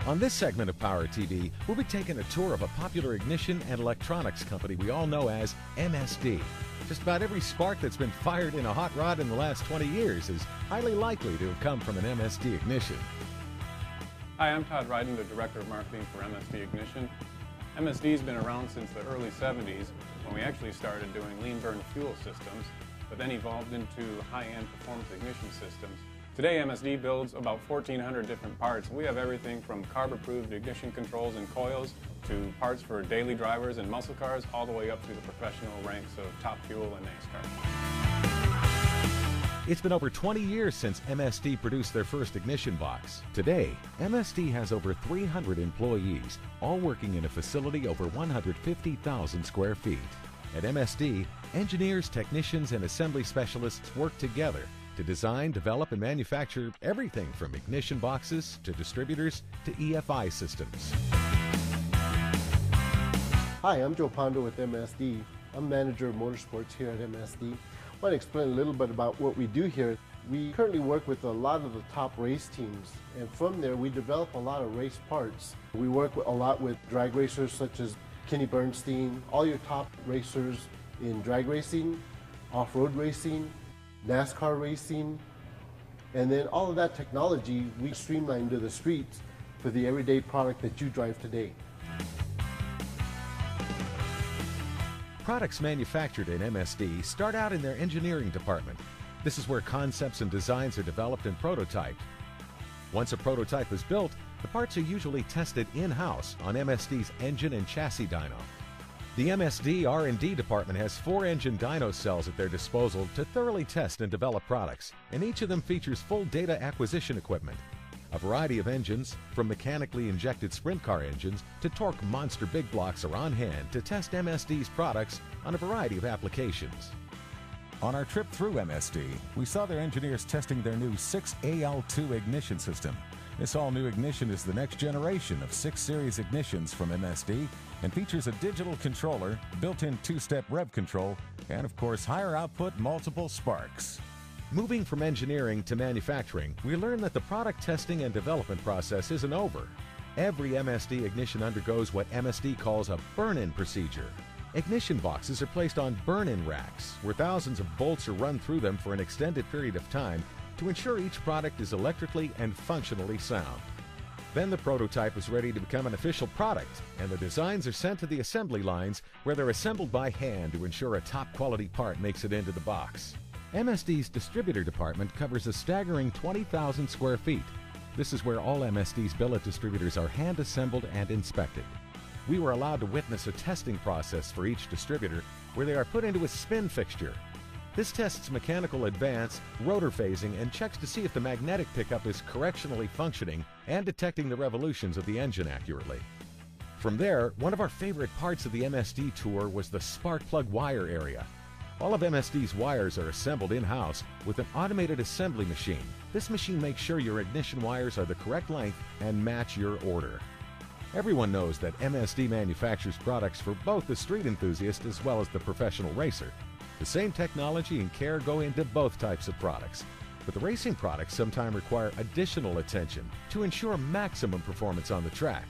On this segment of Power TV, we'll be taking a tour of a popular ignition and electronics company we all know as MSD. Just about every spark that's been fired in a hot rod in the last 20 years is highly likely to have come from an MSD ignition. Hi, I'm Todd Ryden, the Director of Marketing for MSD Ignition. MSD's been around since the early 70s when we actually started doing lean burn fuel systems, but then evolved into high-end performance ignition systems. Today, MSD builds about 1,400 different parts. We have everything from carb-approved ignition controls and coils to parts for daily drivers and muscle cars, all the way up to the professional ranks of Top Fuel and NASCAR. It's been over 20 years since MSD produced their first ignition box. Today, MSD has over 300 employees, all working in a facility over 150,000 square feet. At MSD, engineers, technicians, and assembly specialists work together to design, develop, and manufacture everything from ignition boxes to distributors to EFI systems. Hi, I'm Joe Pondo with MSD. I'm manager of motorsports here at MSD. I want to explain a little bit about what we do here. We currently work with a lot of the top race teams, and from there we develop a lot of race parts. We work a lot with drag racers such as Kenny Bernstein, all your top racers in drag racing, off-road racing, NASCAR racing, and then all of that technology we streamline to the streets for the everyday product that you drive today. Products manufactured in MSD start out in their engineering department. This is where concepts and designs are developed and prototyped. Once a prototype is built, the parts are usually tested in-house on MSD's engine and chassis dyno. The MSD R&D department has 4 engine dyno cells at their disposal to thoroughly test and develop products, and each of them features full data acquisition equipment. A variety of engines, from mechanically injected sprint car engines to torque monster big blocks, are on hand to test MSD's products on a variety of applications. On our trip through MSD, we saw their engineers testing their new 6AL2 ignition system. This all-new ignition is the next generation of 6 Series ignitions from MSD and features a digital controller, built-in 2-step rev control, and of course higher output multiple sparks. Moving from engineering to manufacturing, we learned that the product testing and development process isn't over. Every MSD ignition undergoes what MSD calls a burn-in procedure. Ignition boxes are placed on burn-in racks, where thousands of bolts are run through them for an extended period of time to ensure each product is electrically and functionally sound. Then the prototype is ready to become an official product, and the designs are sent to the assembly lines where they're assembled by hand to ensure a top-quality part makes it into the box. MSD's distributor department covers a staggering 20,000 square feet. This is where all MSD's billet distributors are hand-assembled and inspected. We were allowed to witness a testing process for each distributor where they are put into a spin fixture. This tests mechanical advance, rotor phasing, and checks to see if the magnetic pickup is correctionally functioning and detecting the revolutions of the engine accurately. From there, one of our favorite parts of the MSD tour was the spark plug wire area. All of MSD's wires are assembled in-house with an automated assembly machine. This machine makes sure your ignition wires are the correct length and match your order. Everyone knows that MSD manufactures products for both the street enthusiast as well as the professional racer. The same technology and care go into both types of products, but the racing products sometimes require additional attention to ensure maximum performance on the track.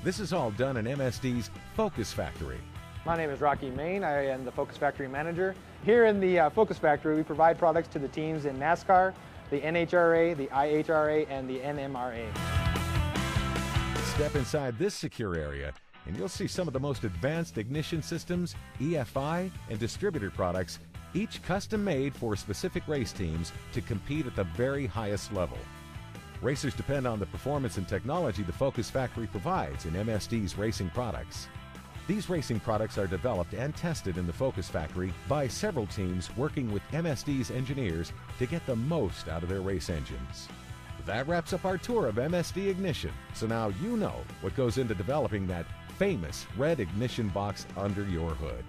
This is all done in MSD's Focus Factory. My name is Rocky Main. I am the Focus Factory Manager. Here in the Focus Factory, we provide products to the teams in NASCAR, the NHRA, the IHRA, and the NMRA. Step inside this secure area, and you'll see some of the most advanced ignition systems, EFI, and distributor products, each custom-made for specific race teams to compete at the very highest level. Racers depend on the performance and technology the Focus Factory provides in MSD's racing products. These racing products are developed and tested in the Focus Factory by several teams working with MSD's engineers to get the most out of their race engines. That wraps up our tour of MSD Ignition, so now you know what goes into developing that famous red ignition box under your hood.